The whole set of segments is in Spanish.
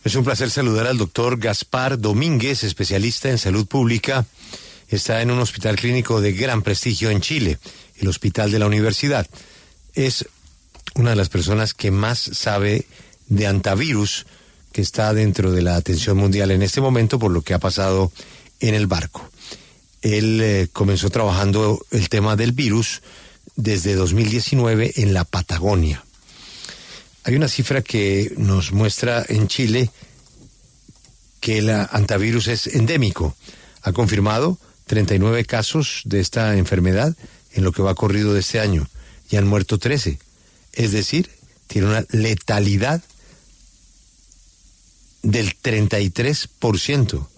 Es un placer saludar al doctor Gaspar Domínguez, especialista en salud pública. Está en un hospital clínico de gran prestigio en Chile, el Hospital de la Universidad. Es una de las personas que más sabe de antivirus que está dentro de la atención mundial en este momento por lo que ha pasado en el barco. Él comenzó trabajando el tema del virus desde 2019 en la Patagonia. Hay una cifra que nos muestra en Chile que el antivirus es endémico. Ha confirmado 39 casos de esta enfermedad en lo que va corrido de este año y han muerto 13. Es decir, tiene una letalidad del 33%.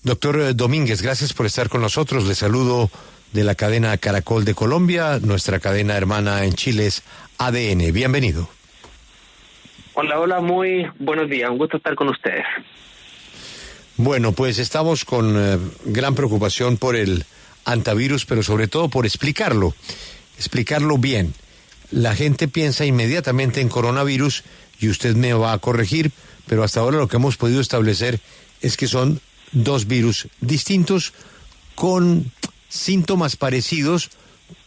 Doctor Domínguez, gracias por estar con nosotros. Le saludo de la cadena Caracol de Colombia. Nuestra cadena hermana en Chile es ADN. Bienvenido. Hola, muy buenos días. Un gusto estar con ustedes. Bueno, pues estamos con gran preocupación por el antivirus, pero sobre todo por explicarlo bien. La gente piensa inmediatamente en coronavirus y usted me va a corregir, pero hasta ahora lo que hemos podido establecer es que son dos virus distintos con síntomas parecidos,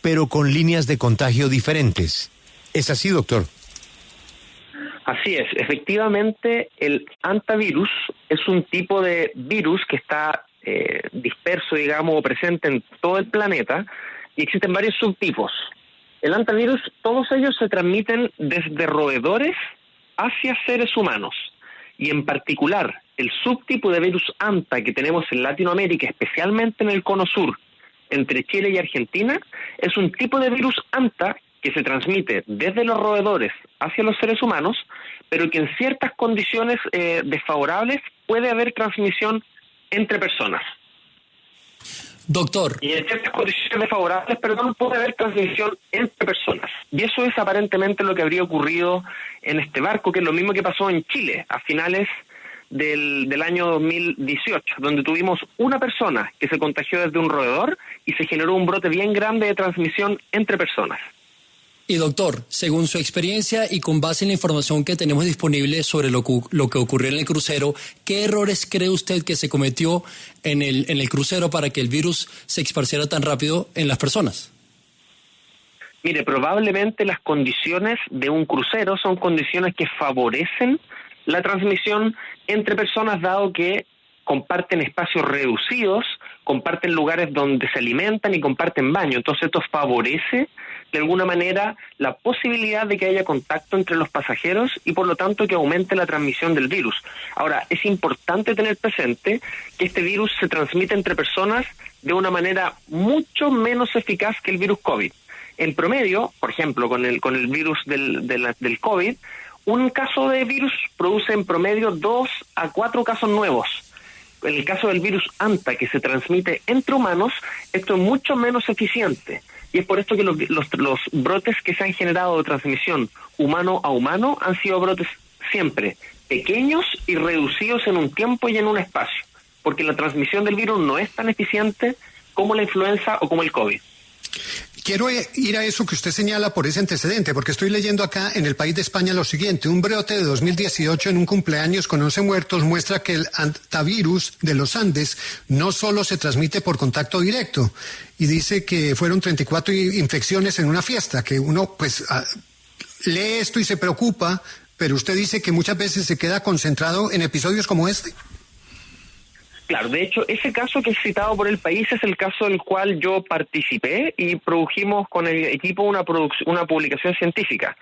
pero con líneas de contagio diferentes. ¿Es así, doctor? Así es. Efectivamente, el antivirus es un tipo de virus que está disperso, digamos, o presente en todo el planeta, y existen varios subtipos. El antivirus, todos ellos se transmiten desde roedores hacia seres humanos, y en particular, el subtipo de virus anta que tenemos en Latinoamérica, especialmente en el cono sur, entre Chile y Argentina, es un tipo de virus anta que se transmite desde los roedores hacia los seres humanos, pero que en ciertas condiciones desfavorables puede haber transmisión entre personas. Doctor. Y en ciertas condiciones desfavorables, puede haber transmisión entre personas. Y eso es aparentemente lo que habría ocurrido en este barco, que es lo mismo que pasó en Chile a finales del año 2018, donde tuvimos una persona que se contagió desde un roedor y se generó un brote bien grande de transmisión entre personas. Y doctor, según su experiencia y con base en la información que tenemos disponible sobre lo que ocurrió en el crucero, ¿qué errores cree usted que se cometió en el crucero para que el virus se esparciera tan rápido en las personas? Mire, probablemente las condiciones de un crucero son condiciones que favorecen la transmisión entre personas, dado que comparten espacios reducidos, comparten lugares donde se alimentan y comparten baño. Entonces esto favorece de alguna manera la posibilidad de que haya contacto entre los pasajeros y por lo tanto que aumente la transmisión del virus. Ahora, es importante tener presente que este virus se transmite entre personas de una manera mucho menos eficaz que el virus COVID. En promedio, por ejemplo, con el virus del COVID, un caso de virus produce en promedio 2 a 4 casos nuevos. En el caso del virus anta, que se transmite entre humanos, esto es mucho menos eficiente. Y es por esto que los brotes que se han generado de transmisión humano a humano han sido brotes siempre pequeños y reducidos en un tiempo y en un espacio. Porque la transmisión del virus no es tan eficiente como la influenza o como el COVID. Quiero ir a eso que usted señala por ese antecedente, porque estoy leyendo acá en El País de España lo siguiente. Un brote de 2018 en un cumpleaños con 11 muertos muestra que el antivirus de los Andes no solo se transmite por contacto directo, y dice que fueron 34 infecciones en una fiesta, que uno pues lee esto y se preocupa, pero usted dice que muchas veces se queda concentrado en episodios como este. Claro, de hecho, ese caso que es citado por El País es el caso del cual yo participé y produjimos con el equipo una publicación científica.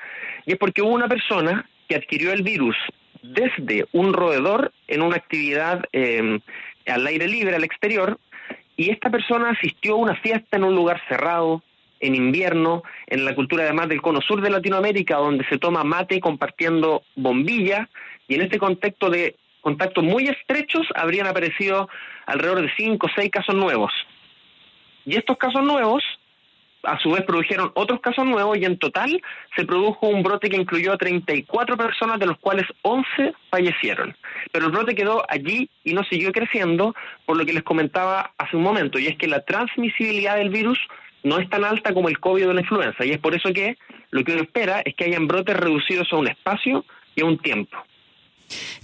Y es porque hubo una persona que adquirió el virus desde un roedor en una actividad al aire libre, al exterior, y esta persona asistió a una fiesta en un lugar cerrado, en invierno, en la cultura además del cono sur de Latinoamérica, donde se toma mate compartiendo bombilla, y en este contexto de contactos muy estrechos habrían aparecido alrededor de 5 o 6 casos nuevos. Y estos casos nuevos, a su vez, produjeron otros casos nuevos y en total se produjo un brote que incluyó a 34 personas, de los cuales 11 fallecieron. Pero el brote quedó allí y no siguió creciendo, por lo que les comentaba hace un momento, y es que la transmisibilidad del virus no es tan alta como el COVID o la influenza, y es por eso que lo que uno espera es que hayan brotes reducidos a un espacio y un tiempo.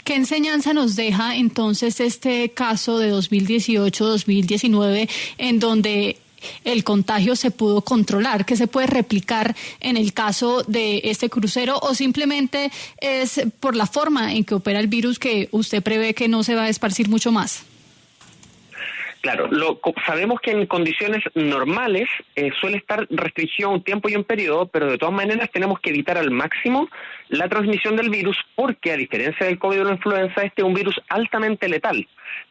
¿Qué enseñanza nos deja entonces este caso de 2018-2019 en donde el contagio se pudo controlar? ¿Qué se puede replicar en el caso de este crucero o simplemente es por la forma en que opera el virus que usted prevé que no se va a esparcir mucho más? Claro, sabemos que en condiciones normales suele estar restringido un tiempo y un periodo, pero de todas maneras tenemos que evitar al máximo la transmisión del virus porque, a diferencia del COVID o la influenza, este es un virus altamente letal.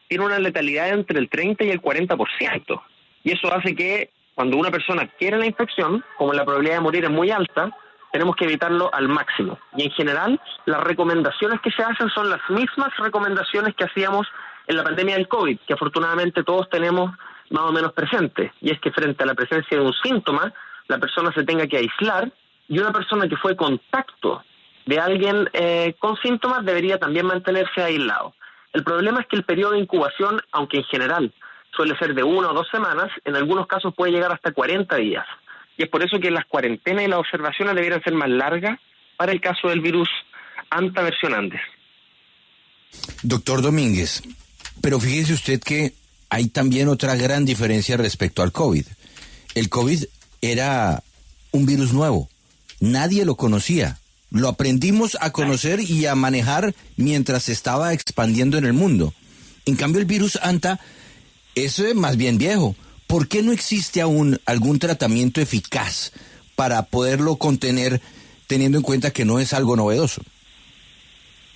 Tiene una letalidad entre el 30 y el 40%. Y eso hace que cuando una persona adquiere la infección, como la probabilidad de morir es muy alta, tenemos que evitarlo al máximo. Y en general, las recomendaciones que se hacen son las mismas recomendaciones que hacíamos en la pandemia del COVID, que afortunadamente todos tenemos más o menos presente, y es que frente a la presencia de un síntoma, la persona se tenga que aislar, y una persona que fue contacto de alguien con síntomas debería también mantenerse aislado. El problema es que el periodo de incubación, aunque en general suele ser de 1 o 2 semanas, en algunos casos puede llegar hasta 40 días, y es por eso que las cuarentenas y las observaciones debieran ser más largas para el caso del virus Anta versión Andes. Doctor Domínguez, pero fíjese usted que hay también otra gran diferencia respecto al COVID. El COVID era un virus nuevo. Nadie lo conocía. Lo aprendimos a conocer y a manejar mientras se estaba expandiendo en el mundo. En cambio, el virus Anta es más bien viejo. ¿Por qué no existe aún algún tratamiento eficaz para poderlo contener, teniendo en cuenta que no es algo novedoso?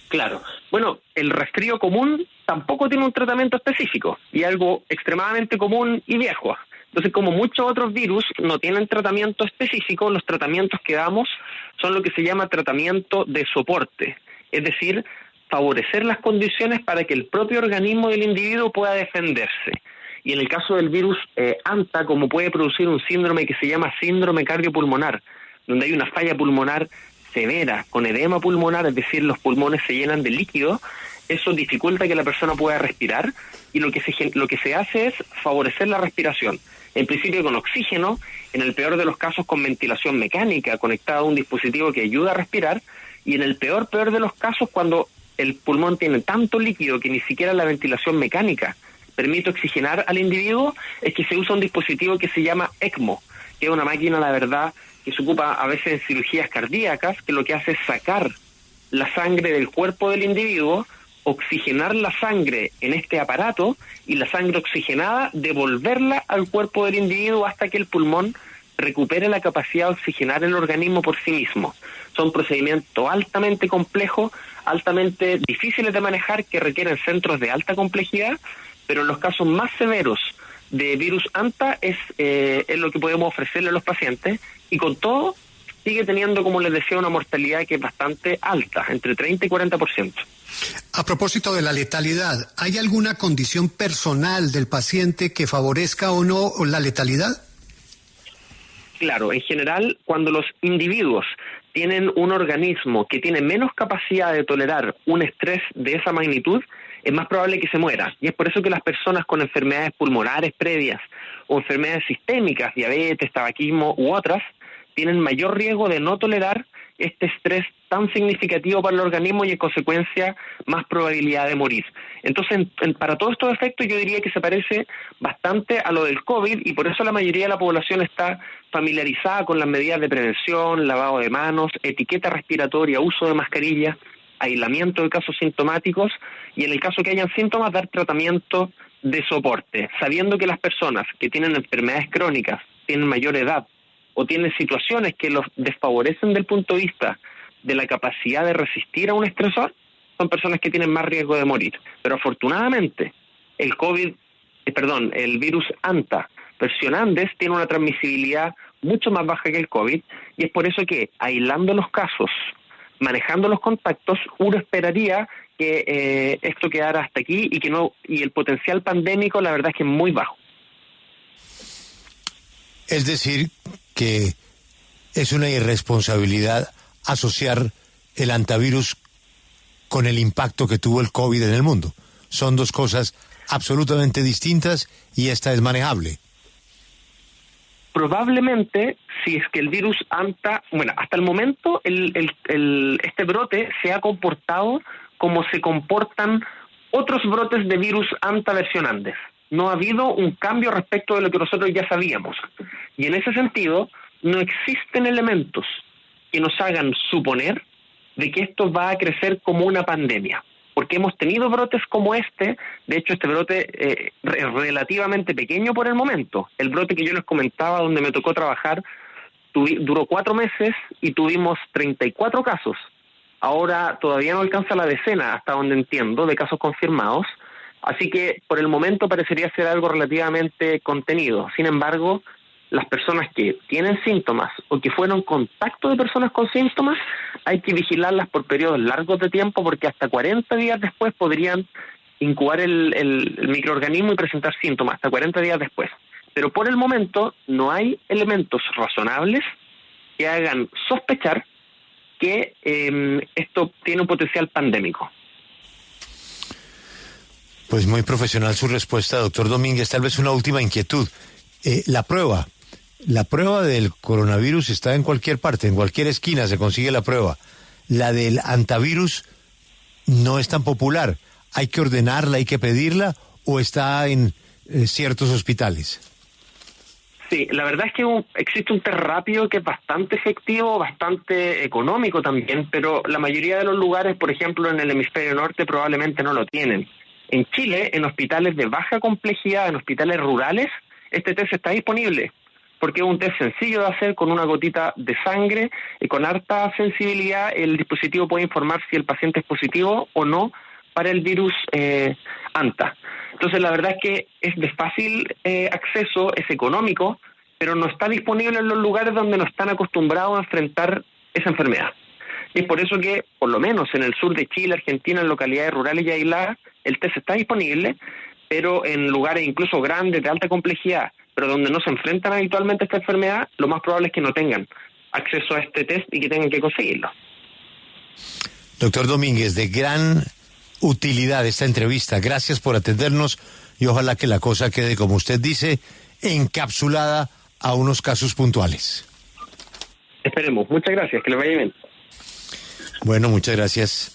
Claro. Bueno, el resfrío común tampoco tiene un tratamiento específico y es algo extremadamente común y viejo. Entonces, como muchos otros virus no tienen tratamiento específico, los tratamientos que damos son lo que se llama tratamiento de soporte, es decir, favorecer las condiciones para que el propio organismo del individuo pueda defenderse. Y en el caso del virus Anta, como puede producir un síndrome que se llama síndrome cardiopulmonar, donde hay una falla pulmonar severa, con edema pulmonar, es decir, los pulmones se llenan de líquido, eso dificulta que la persona pueda respirar y lo que se hace es favorecer la respiración. En principio con oxígeno, en el peor de los casos con ventilación mecánica conectada a un dispositivo que ayuda a respirar, y en el peor de los casos cuando el pulmón tiene tanto líquido que ni siquiera la ventilación mecánica permite oxigenar al individuo, es que se usa un dispositivo que se llama ECMO, que es una máquina, la verdad, que se ocupa a veces en cirugías cardíacas, que lo que hace es sacar la sangre del cuerpo del individuo, oxigenar la sangre en este aparato y la sangre oxigenada devolverla al cuerpo del individuo hasta que el pulmón recupere la capacidad de oxigenar el organismo por sí mismo. Son procedimientos altamente complejos, altamente difíciles de manejar, que requieren centros de alta complejidad, pero en los casos más severos de virus Anta es lo que podemos ofrecerle a los pacientes, y con todo sigue teniendo, como les decía, una mortalidad que es bastante alta, entre 30 y 40%. A propósito de la letalidad, ¿hay alguna condición personal del paciente que favorezca o no la letalidad? Claro, en general, cuando los individuos tienen un organismo que tiene menos capacidad de tolerar un estrés de esa magnitud, es más probable que se muera. Y es por eso que las personas con enfermedades pulmonares previas o enfermedades sistémicas, diabetes, tabaquismo u otras, tienen mayor riesgo de no tolerar este estrés tan significativo para el organismo y en consecuencia más probabilidad de morir. Entonces, para todos estos efectos yo diría que se parece bastante a lo del COVID, y por eso la mayoría de la población está familiarizada con las medidas de prevención, lavado de manos, etiqueta respiratoria, uso de mascarilla, aislamiento de casos sintomáticos, y en el caso que hayan síntomas, dar tratamiento de soporte, sabiendo que las personas que tienen enfermedades crónicas, tienen mayor edad o tienen situaciones que los desfavorecen del punto de vista de la capacidad de resistir a un estresor, son personas que tienen más riesgo de morir. Pero afortunadamente, el virus Anta versión Andes tiene una transmisibilidad mucho más baja que el COVID, y es por eso que, aislando los casos, manejando los contactos, uno esperaría que esto quedara hasta aquí y el potencial pandémico, la verdad es que es muy bajo. Es decir, que es una irresponsabilidad asociar el antivirus con el impacto que tuvo el COVID en el mundo. Son dos cosas absolutamente distintas y esta es manejable. probablemente, si es que el virus ANTA, bueno, hasta el momento este brote se ha comportado como se comportan otros brotes de virus ANTA versión Andes. No ha habido un cambio respecto de lo que nosotros ya sabíamos. Y en ese sentido, no existen elementos que nos hagan suponer de que esto va a crecer como una pandemia. Porque hemos tenido brotes como este, de hecho este brote es relativamente pequeño por el momento. El brote que yo les comentaba, donde me tocó trabajar, duró 4 meses y tuvimos 34 casos. Ahora todavía no alcanza la decena, hasta donde entiendo, de casos confirmados. Así que por el momento parecería ser algo relativamente contenido. Sin embargo, las personas que tienen síntomas o que fueron contacto de personas con síntomas, hay que vigilarlas por periodos largos de tiempo porque hasta 40 días después podrían incubar el microorganismo y presentar síntomas, hasta 40 días después. Pero por el momento no hay elementos razonables que hagan sospechar que esto tiene un potencial pandémico. Pues muy profesional su respuesta, doctor Domínguez. Tal vez una última inquietud. La prueba del coronavirus está en cualquier parte, en cualquier esquina se consigue la prueba. La del antivirus no es tan popular. ¿Hay que ordenarla, hay que pedirla o está en ciertos hospitales? Sí, la verdad es que existe un test rápido que es bastante efectivo, bastante económico también, pero la mayoría de los lugares, por ejemplo en el hemisferio norte, probablemente no lo tienen. En Chile, en hospitales de baja complejidad, en hospitales rurales, este test está disponible, porque es un test sencillo de hacer con una gotita de sangre y con harta sensibilidad el dispositivo puede informar si el paciente es positivo o no para el virus ANTA. Entonces la verdad es que es de fácil acceso, es económico, pero no está disponible en los lugares donde no están acostumbrados a enfrentar esa enfermedad. Y es por eso que, por lo menos en el sur de Chile, Argentina, en localidades rurales y aisladas, el test está disponible, pero en lugares incluso grandes, de alta complejidad, pero donde no se enfrentan habitualmente a esta enfermedad, lo más probable es que no tengan acceso a este test y que tengan que conseguirlo. Doctor Domínguez, de gran utilidad esta entrevista. Gracias por atendernos y ojalá que la cosa quede, como usted dice, encapsulada a unos casos puntuales. Esperemos. Muchas gracias. Que le vaya bien. Bueno, muchas gracias.